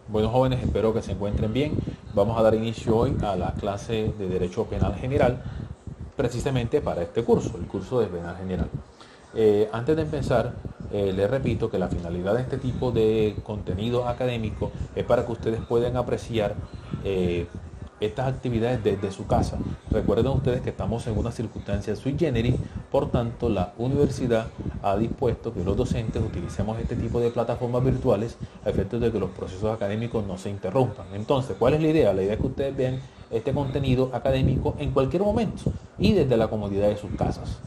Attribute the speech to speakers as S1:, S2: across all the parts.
S1: Bueno, jóvenes, espero que se encuentren bien. Vamos a dar inicio hoy a la clase de Derecho Penal General, precisamente para este curso, el curso de Penal General. Antes de empezar, les repito que la finalidad de este tipo de contenido académico es para que ustedes puedan apreciar estas actividades desde su casa. Recuerden ustedes que estamos en una circunstancia sui generis, por tanto la universidad ha dispuesto que los docentes utilicemos este tipo de plataformas virtuales a efectos de que los procesos académicos no se interrumpan. Entonces, ¿cuál es la idea? La idea es que ustedes vean este contenido académico en cualquier momento y desde la comodidad de sus casas.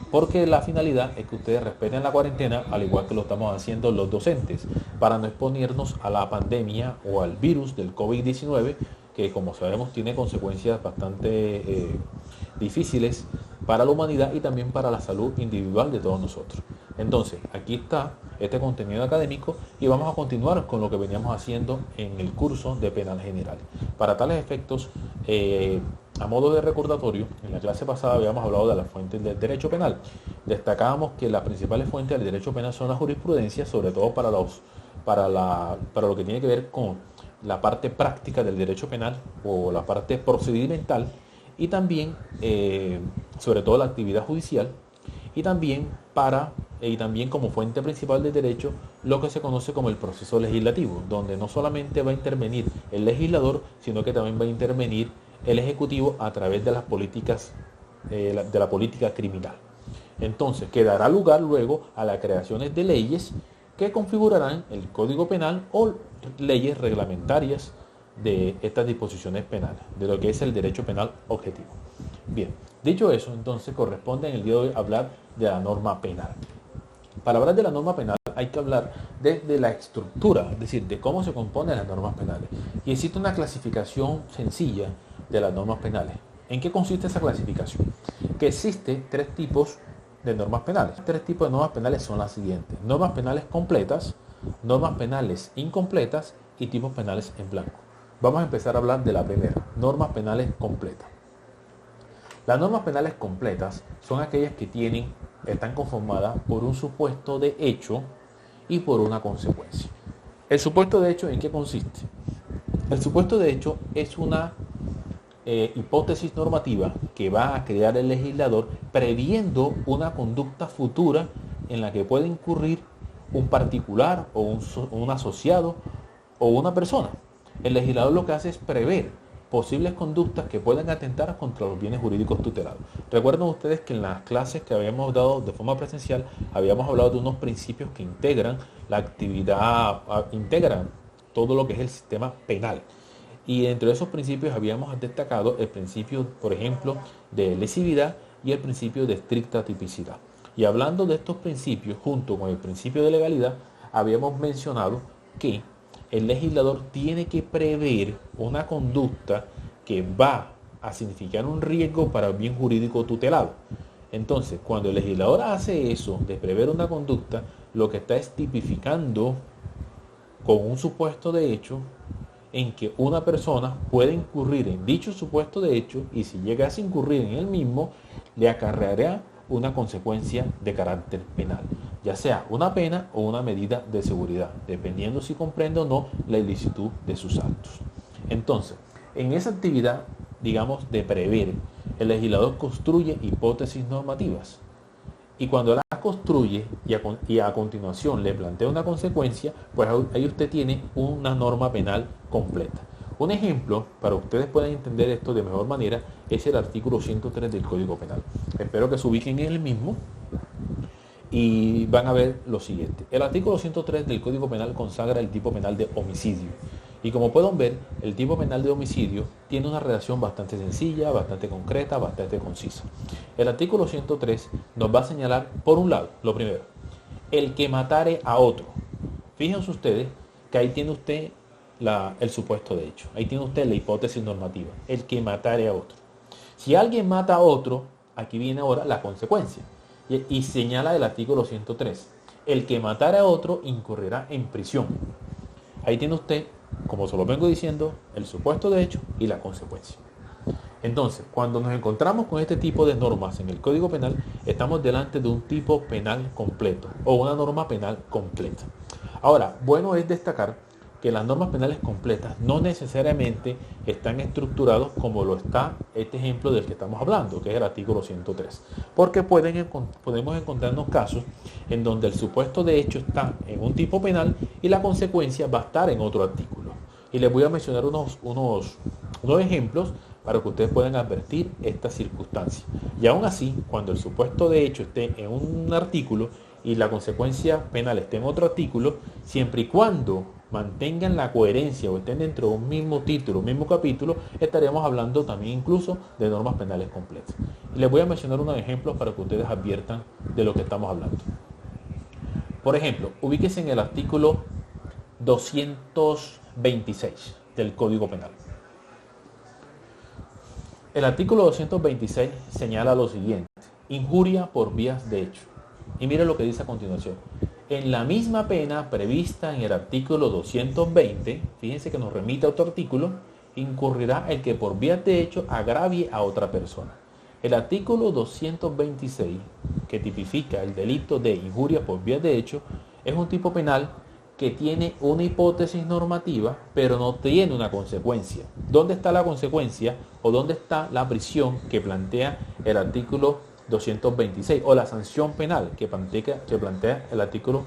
S1: Porque la finalidad es que ustedes respeten la cuarentena, al igual que lo estamos haciendo los docentes, para no exponernos a la pandemia o al virus del COVID-19, que como sabemos tiene consecuencias bastante difíciles para la humanidad y también para la salud individual de todos nosotros. Entonces, aquí está este contenido académico y vamos a continuar con lo que veníamos haciendo en el curso de Penal General. Para tales efectos, a modo de recordatorio, en la clase pasada habíamos hablado de las fuentes del derecho penal. Destacábamos que las principales fuentes del derecho penal son la jurisprudencia, sobre todo para lo que tiene que ver con la parte práctica del derecho penal o la parte procedimental, y también, sobre todo, la actividad judicial, y también como fuente principal del derecho lo que se conoce como el proceso legislativo, donde no solamente va a intervenir el legislador, sino que también va a intervenir el ejecutivo a través de las políticas de la política criminal. Entonces, que dará lugar luego a las creaciones de leyes que configurarán el Código Penal o leyes reglamentarias de estas disposiciones penales, de lo que es el derecho penal objetivo. Bien, dicho eso, entonces corresponde en el día de hoy hablar de la norma penal. Para hablar de la norma penal hay que hablar desde la estructura, es decir, de cómo se componen las normas penales. Y existe una clasificación sencilla de las normas penales. ¿En qué consiste esa clasificación? Que existe tres tipos de normas penales. Tres tipos de normas penales son las siguientes: normas penales completas, normas penales incompletas y tipos penales en blanco. Vamos a empezar a hablar de la primera, normas penales completas. Las normas penales completas son aquellas que están conformadas por un supuesto de hecho y por una consecuencia. ¿El supuesto de hecho en qué consiste? El supuesto de hecho es una hipótesis normativa que va a crear el legislador previendo una conducta futura en la que puede incurrir un particular o un asociado o una persona. El legislador lo que hace es prever posibles conductas que puedan atentar contra los bienes jurídicos tutelados. Recuerden ustedes que en las clases que habíamos dado de forma presencial habíamos hablado de unos principios que integran la actividad, integran todo lo que es el sistema penal. Y entre esos principios habíamos destacado el principio, por ejemplo, de lesividad y el principio de estricta tipicidad. Y hablando de estos principios, junto con el principio de legalidad, habíamos mencionado que el legislador tiene que prever una conducta que va a significar un riesgo para el bien jurídico tutelado. Entonces, cuando el legislador hace eso, de prever una conducta, lo que está es tipificando con un supuesto de hecho en que una persona puede incurrir en dicho supuesto de hecho, y si llegase a incurrir en el mismo, le acarreará una consecuencia de carácter penal, ya sea una pena o una medida de seguridad, dependiendo si comprende o no la ilicitud de sus actos. Entonces, en esa actividad, digamos, de prever, el legislador construye hipótesis normativas. Y cuando las construye y a continuación le plantea una consecuencia, pues ahí usted tiene una norma penal completa. Un ejemplo, para que ustedes puedan entender esto de mejor manera, es el artículo 103 del Código Penal. Espero que se ubiquen en el mismo y van a ver lo siguiente. El artículo 103 del Código Penal consagra el tipo penal de homicidio. Y como pueden ver, el tipo penal de homicidio tiene una redacción bastante sencilla, bastante concreta, bastante concisa. El artículo 103 nos va a señalar, por un lado, lo primero, el que matare a otro. Fíjense ustedes que ahí tiene usted el supuesto de hecho. Ahí tiene usted la hipótesis normativa, el que matare a otro. Si alguien mata a otro, aquí viene ahora la consecuencia. Y señala el artículo 103. El que matare a otro incurrirá en prisión. Ahí tiene usted, como se lo vengo diciendo, el supuesto de hecho y la consecuencia. Entonces, cuando nos encontramos con este tipo de normas en el Código Penal, estamos delante de un tipo penal completo o una norma penal completa. Ahora, bueno es destacar que las normas penales completas no necesariamente están estructurados como lo está este ejemplo del que estamos hablando, que es el artículo 103. Porque podemos encontrarnos casos en donde el supuesto de hecho está en un tipo penal y la consecuencia va a estar en otro artículo. Y les voy a mencionar unos ejemplos para que ustedes puedan advertir esta circunstancia. Y aún así, cuando el supuesto de hecho esté en un artículo y la consecuencia penal esté en otro artículo, siempre y cuando mantengan la coherencia o estén dentro de un mismo título, un mismo capítulo, estaremos hablando también incluso de normas penales completas. Y les voy a mencionar unos ejemplos para que ustedes adviertan de lo que estamos hablando. Por ejemplo, ubíquense en el artículo 226 del Código Penal. El artículo 226 señala lo siguiente: injuria por vías de hecho. Y mire lo que dice a continuación. En la misma pena prevista en el artículo 220, fíjense que nos remite a otro artículo, incurrirá el que por vías de hecho agravie a otra persona. El artículo 226, que tipifica el delito de injuria por vías de hecho, es un tipo penal que tiene una hipótesis normativa, pero no tiene una consecuencia. ¿Dónde está la consecuencia o dónde está la prisión que plantea el artículo 226 o la sanción penal que plantea el artículo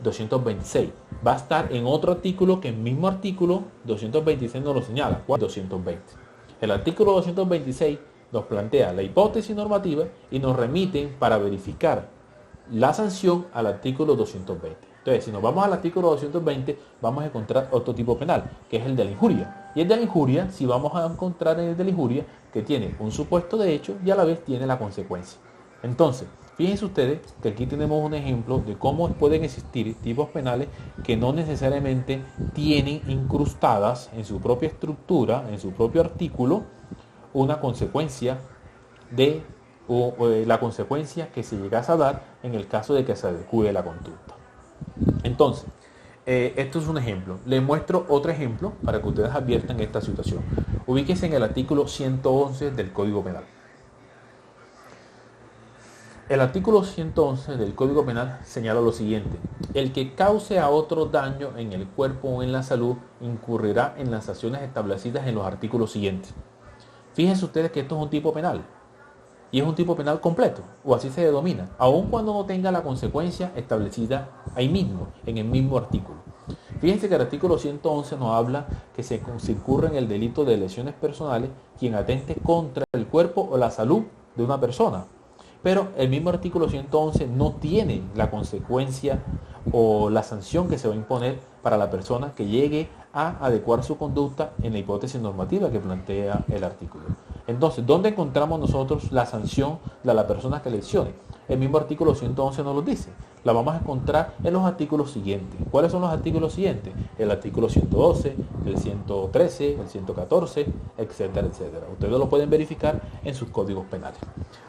S1: 226? Va a estar en otro artículo que el mismo artículo 226 nos lo señala, 220. El artículo 226 nos plantea la hipótesis normativa y nos remite para verificar la sanción al artículo 220. Entonces, si nos vamos al artículo 220, vamos a encontrar otro tipo penal, que es el de la injuria. Y el de la injuria, si vamos a encontrar en el de la injuria, que tiene un supuesto de hecho y a la vez tiene la consecuencia. Entonces, fíjense ustedes que aquí tenemos un ejemplo de cómo pueden existir tipos penales que no necesariamente tienen incrustadas en su propia estructura, en su propio artículo, una consecuencia de la consecuencia que se llegase a dar en el caso de que se adecue la conducta. Entonces, esto es un ejemplo. Les muestro otro ejemplo para que ustedes adviertan esta situación. Ubíquense en el artículo 111 del Código Penal. El artículo 111 del Código Penal señala lo siguiente: el que cause a otro daño en el cuerpo o en la salud incurrirá en las sanciones establecidas en los artículos siguientes. Fíjense ustedes que esto es un tipo penal. Y es un tipo penal completo, o así se denomina, aun cuando no tenga la consecuencia establecida ahí mismo, en el mismo artículo. Fíjense que el artículo 111 nos habla que se incurre en el delito de lesiones personales quien atente contra el cuerpo o la salud de una persona. Pero el mismo artículo 111 no tiene la consecuencia o la sanción que se va a imponer para la persona que llegue a adecuar su conducta en la hipótesis normativa que plantea el artículo. Entonces, ¿dónde encontramos nosotros la sanción de la persona que lesione? El mismo artículo 111 nos lo dice. La vamos a encontrar en los artículos siguientes. ¿Cuáles son los artículos siguientes? El artículo 112, el 113, el 114, etcétera, etcétera. Ustedes lo pueden verificar en sus códigos penales.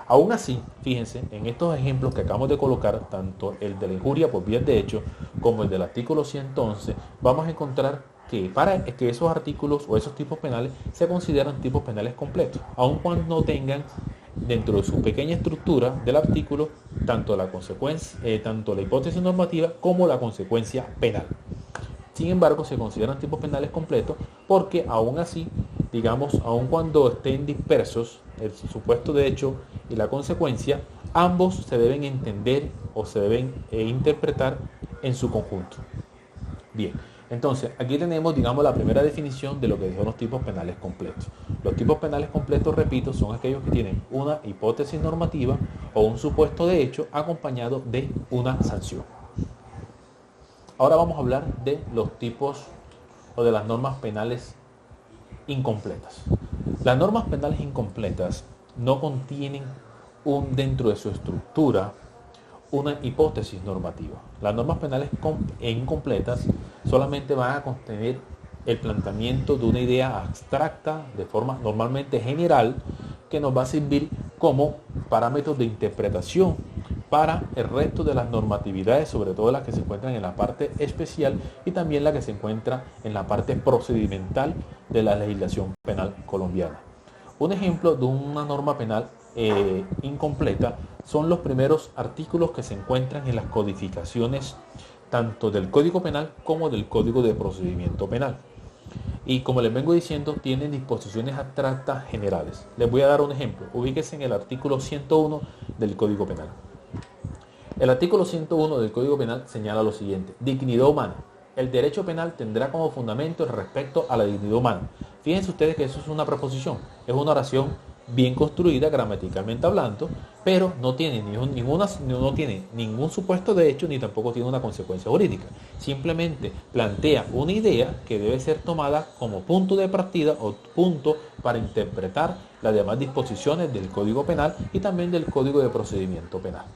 S1: Aún así, fíjense, en estos ejemplos que acabamos de colocar, tanto el de la injuria por vías de hecho como el del artículo 111, vamos a encontrar que para que esos artículos o esos tipos penales se consideran tipos penales completos, aun cuando no tengan dentro de su pequeña estructura del artículo tanto la consecuencia, tanto la hipótesis normativa como la consecuencia penal. Sin embargo, se consideran tipos penales completos porque aún así, digamos, aun cuando estén dispersos el supuesto de hecho y la consecuencia, ambos se deben entender o se deben interpretar en su conjunto. Bien. Entonces, aquí tenemos, digamos, la primera definición de lo que son los tipos penales completos. Los tipos penales completos, repito, son aquellos que tienen una hipótesis normativa o un supuesto de hecho acompañado de una sanción. Ahora vamos a hablar de los tipos o de las normas penales incompletas. Las normas penales incompletas no contienen dentro de su estructura una hipótesis normativa. Las normas penales incompletas solamente van a contener el planteamiento de una idea abstracta de forma normalmente general que nos va a servir como parámetros de interpretación para el resto de las normatividades, sobre todo las que se encuentran en la parte especial y también la que se encuentra en la parte procedimental de la legislación penal colombiana. Un ejemplo de una norma penal incompleta son los primeros artículos que se encuentran en las codificaciones tanto del Código Penal como del Código de Procedimiento Penal. Y como les vengo diciendo, tienen disposiciones abstractas generales. Les voy a dar un ejemplo. Ubíquense en el artículo 101 del Código Penal. El artículo 101 del Código Penal señala lo siguiente: dignidad humana. El derecho penal tendrá como fundamento el respeto a la dignidad humana. Fíjense ustedes que eso es una preposición, es una oración bien construida gramaticalmente hablando, pero no tiene no tiene ningún supuesto de hecho ni tampoco tiene una consecuencia jurídica. Simplemente plantea una idea que debe ser tomada como punto de partida o punto para interpretar las demás disposiciones del Código Penal y también del Código de Procedimiento Penal.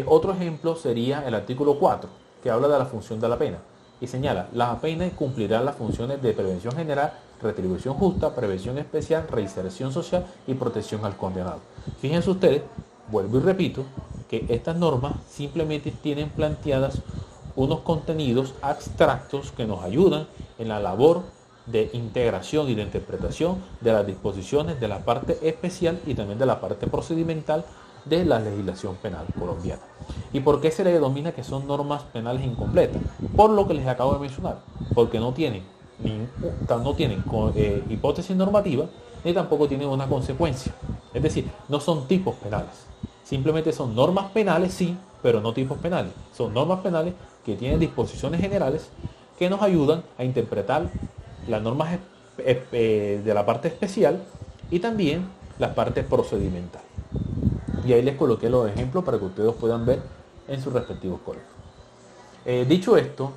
S1: Otro ejemplo sería el artículo 4, que habla de la función de la pena y señala: la pena cumplirá las funciones de prevención general, retribución justa, prevención especial, reinserción social y protección al condenado. Fíjense ustedes, vuelvo y repito, que estas normas simplemente tienen planteadas unos contenidos abstractos que nos ayudan en la labor de integración y de interpretación de las disposiciones de la parte especial y también de la parte procedimental de la legislación penal colombiana. ¿Y por qué se le denomina que son normas penales incompletas? Por lo que les acabo de mencionar, porque no tienen hipótesis normativa ni tampoco tienen una consecuencia. Es decir, no son tipos penales. Simplemente son normas penales, sí, pero no tipos penales. Son normas penales que tienen disposiciones generales que nos ayudan a interpretar las normas de la parte especial y también las partes procedimentales. Y ahí les coloqué los ejemplos para que ustedes puedan ver en sus respectivos colegios. Dicho esto,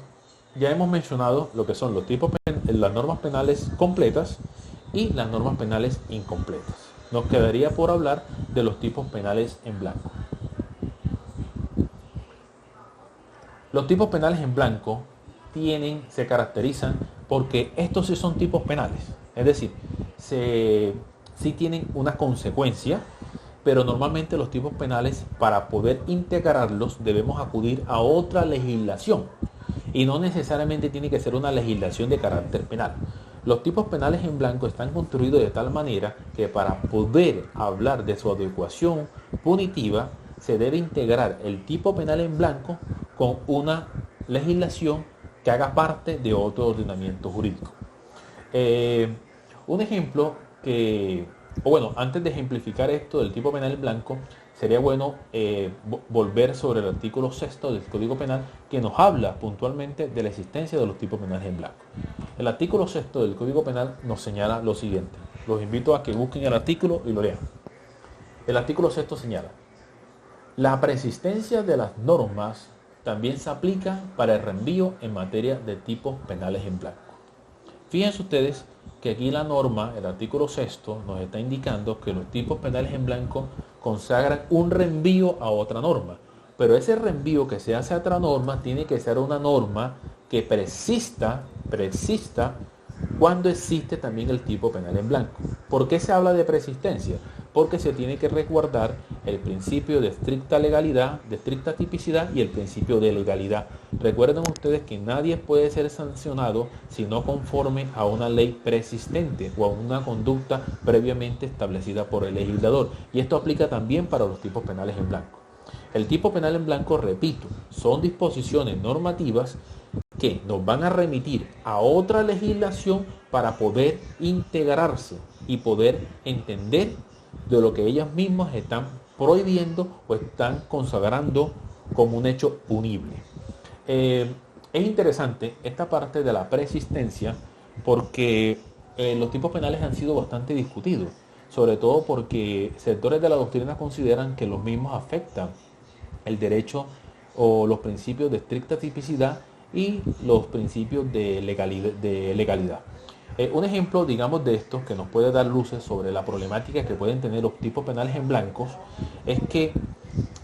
S1: ya hemos mencionado lo que son los tipos las normas penales completas y las normas penales incompletas. Nos quedaría por hablar de los tipos penales en blanco. Los tipos penales en blanco se caracterizan porque estos sí son tipos penales. Es decir, sí tienen una consecuencia, pero normalmente los tipos penales, para poder integrarlos, debemos acudir a otra legislación. Y no necesariamente tiene que ser una legislación de carácter penal. Los tipos penales en blanco están construidos de tal manera que para poder hablar de su adecuación punitiva, se debe integrar el tipo penal en blanco con una legislación que haga parte de otro ordenamiento jurídico. Un ejemplo antes de ejemplificar esto del tipo penal en blanco, sería bueno volver sobre el artículo 6 del Código Penal, que nos habla puntualmente de la existencia de los tipos penales en blanco. El artículo 6 del Código Penal nos señala lo siguiente. Los invito a que busquen el artículo y lo lean. El artículo 6 señala: la persistencia de las normas también se aplica para el reenvío en materia de tipos penales en blanco. Fíjense ustedes que aquí la norma, el artículo 6, nos está indicando que los tipos penales en blanco consagran un reenvío a otra norma. Pero ese reenvío que se hace a otra norma tiene que ser una norma que persista cuando existe también el tipo penal en blanco. ¿Por qué se habla de persistencia? Porque se tiene que resguardar el principio de estricta legalidad, de estricta tipicidad y el principio de legalidad. Recuerden ustedes que nadie puede ser sancionado si no conforme a una ley preexistente o a una conducta previamente establecida por el legislador. Y esto aplica también para los tipos penales en blanco. El tipo penal en blanco, repito, son disposiciones normativas que nos van a remitir a otra legislación para poder integrarse y poder entender de lo que ellas mismas están prohibiendo o están consagrando como un hecho punible. Es interesante esta parte de la persistencia porque los tipos penales han sido bastante discutidos, sobre todo porque sectores de la doctrina consideran que los mismos afectan el derecho o los principios de estricta tipicidad y los principios de legalidad. Un ejemplo, digamos, de esto que nos puede dar luces sobre la problemática que pueden tener los tipos penales en blancos es que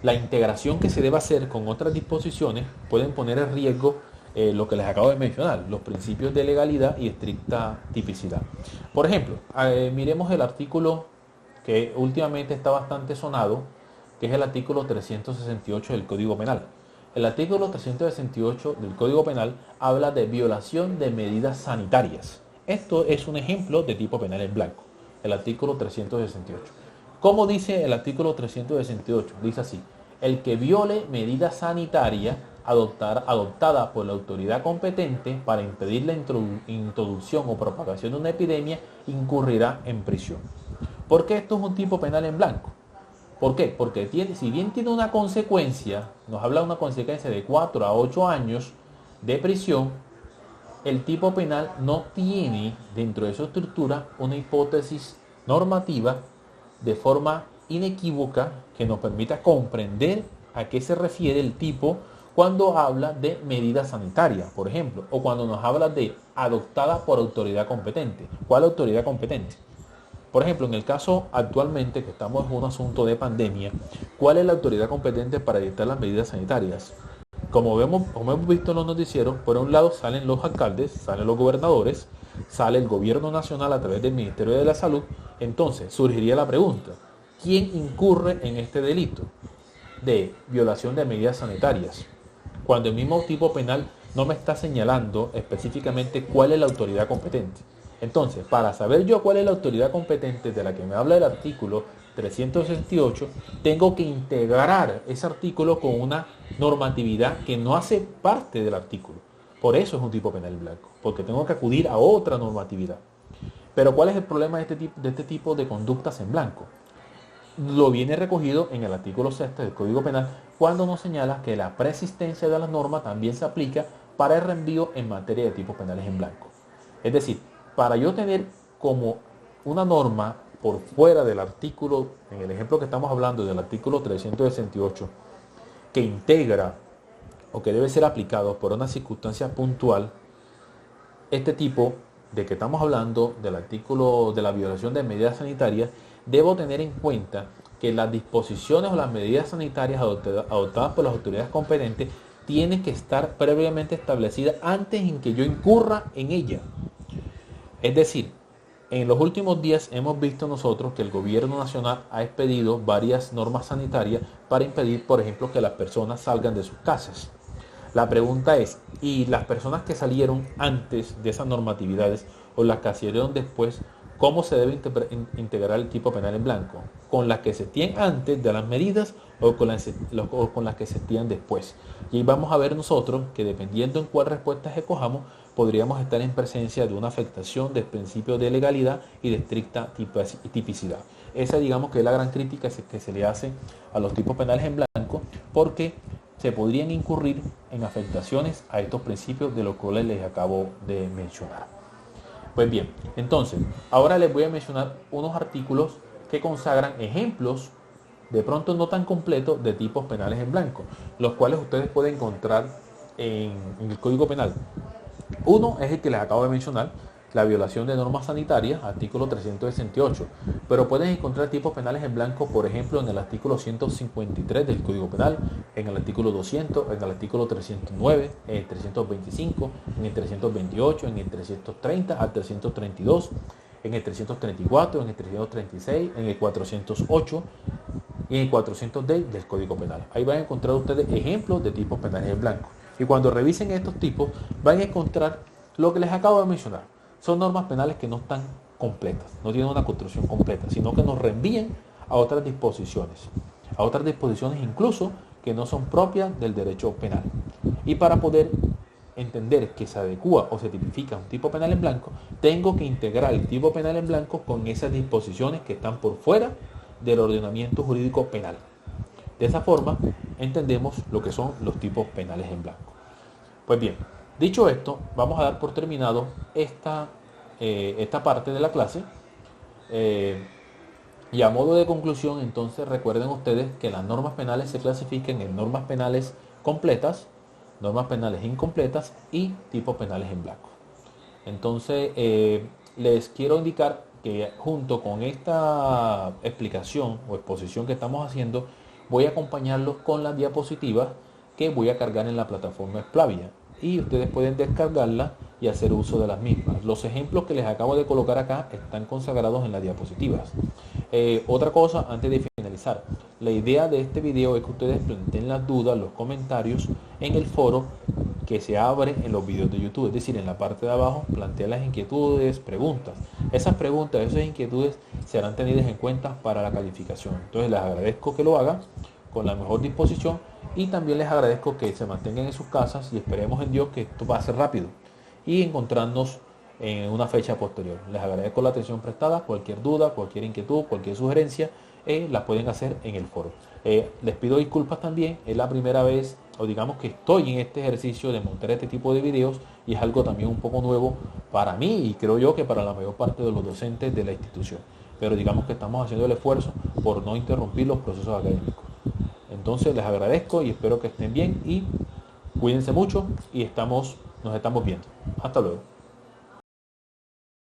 S1: la integración que se debe hacer con otras disposiciones pueden poner en riesgo lo que les acabo de mencionar, los principios de legalidad y estricta tipicidad. Por ejemplo, miremos el artículo que últimamente está bastante sonado, que es el artículo 368 del Código Penal. El artículo 368 del Código Penal habla de violación de medidas sanitarias. Esto es un ejemplo de tipo penal en blanco, el artículo 368. ¿Cómo dice el artículo 368? Dice así: el que viole medida sanitaria adoptada por la autoridad competente para impedir la introducción o propagación de una epidemia incurrirá en prisión. ¿Por qué esto es un tipo penal en blanco? ¿Por qué? Porque si bien tiene una consecuencia, nos habla de una consecuencia de 4 a 8 años de prisión, el tipo penal no tiene dentro de su estructura una hipótesis normativa de forma inequívoca que nos permita comprender a qué se refiere el tipo cuando habla de medidas sanitarias, por ejemplo, o cuando nos habla de adoptada por autoridad competente. ¿Cuál autoridad competente? Por ejemplo, en el caso actualmente que estamos en un asunto de pandemia, ¿cuál es la autoridad competente para dictar las medidas sanitarias? Como hemos visto en los noticieros, por un lado salen los alcaldes, salen los gobernadores, sale el gobierno nacional a través del Ministerio de la Salud. Entonces surgiría la pregunta, ¿quién incurre en este delito de violación de medidas sanitarias? Cuando el mismo tipo penal no me está señalando específicamente cuál es la autoridad competente. Entonces, para saber yo cuál es la autoridad competente de la que me habla el artículo 368, tengo que integrar ese artículo con una normatividad que no hace parte del artículo. Por eso es un tipo penal blanco, porque tengo que acudir a otra normatividad. Pero ¿cuál es el problema de este tipo de conductas en blanco? Lo viene recogido en el artículo 6 del Código Penal cuando nos señala que la preexistencia de las normas también se aplica para el reenvío en materia de tipos penales en blanco. Es decir, para yo tener como una norma por fuera del artículo, en el ejemplo que estamos hablando del artículo 368, que integra o que debe ser aplicado por una circunstancia puntual, este tipo de que estamos hablando del artículo de la violación de medidas sanitarias, debo tener en cuenta que las disposiciones o las medidas sanitarias adoptadas por las autoridades competentes tienen que estar previamente establecidas antes en que yo incurra en ella. Es decir, en los últimos días hemos visto nosotros que el gobierno nacional ha expedido varias normas sanitarias para impedir, por ejemplo, que las personas salgan de sus casas. La pregunta es, ¿y las personas que salieron antes de esas normatividades o las que salieron después, cómo se debe integrar el tipo penal en blanco? ¿Con las que se tienen antes de las medidas o con las que se tienen después? Y ahí vamos a ver nosotros que dependiendo en cuál respuesta escojamos, podríamos estar en presencia de una afectación del principio de legalidad y de estricta tipicidad. Esa digamos que es la gran crítica que se le hace a los tipos penales en blanco, porque se podrían incurrir en afectaciones a estos principios de los cuales les acabo de mencionar. Pues bien, entonces, ahora les voy a mencionar unos artículos que consagran ejemplos, de pronto no tan completos, de tipos penales en blanco, los cuales ustedes pueden encontrar en el Código Penal. Uno es el que les acabo de mencionar, la violación de normas sanitarias, artículo 368, pero pueden encontrar tipos penales en blanco, por ejemplo, en el artículo 153 del Código Penal, en el artículo 200, en el artículo 309, en el 325, en el 328, en el 330 al 332, en el 334, en el 336, en el 408 y en el 410 del Código Penal. Ahí van a encontrar ustedes ejemplos de tipos penales en blanco. Y cuando revisen estos tipos, van a encontrar lo que les acabo de mencionar. Son normas penales que no están completas, no tienen una construcción completa, sino que nos reenvían a otras disposiciones incluso que no son propias del derecho penal. Y para poder entender que se adecúa o se tipifica un tipo penal en blanco, tengo que integrar el tipo penal en blanco con esas disposiciones que están por fuera del ordenamiento jurídico penal. De esa forma entendemos lo que son los tipos penales en blanco. Pues bien, dicho esto, vamos a dar por terminado esta parte de la clase. Y a modo de conclusión, entonces recuerden ustedes que las normas penales se clasifican en normas penales completas, normas penales incompletas y tipos penales en blanco. Entonces, les quiero indicar que junto con esta explicación o exposición que estamos haciendo, voy a acompañarlos con las diapositivas que voy a cargar en la plataforma Explavia. Y ustedes pueden descargarla y hacer uso de las mismas. Los ejemplos que les acabo de colocar acá están consagrados en las diapositivas. Otra cosa antes de finalizar, la idea de este video es que ustedes planteen las dudas, los comentarios en el foro que se abre en los videos de YouTube, es decir, en la parte de abajo planteen las inquietudes, preguntas. Esas preguntas, esas inquietudes serán tenidas en cuenta para la calificación. Entonces les agradezco que lo hagan con la mejor disposición, y también les agradezco que se mantengan en sus casas y esperemos en Dios que esto va a ser rápido y encontrarnos en una fecha posterior. Les agradezco la atención prestada. Cualquier duda, cualquier inquietud, cualquier sugerencia, la pueden hacer en el foro. Les pido disculpas también, es la primera vez, o digamos que estoy en este ejercicio de montar este tipo de videos, y es algo también un poco nuevo para mí y creo yo que para la mayor parte de los docentes de la institución. Pero digamos que estamos haciendo el esfuerzo por no interrumpir los procesos académicos. Entonces les agradezco y espero que estén bien y cuídense mucho y nos estamos viendo. Hasta luego.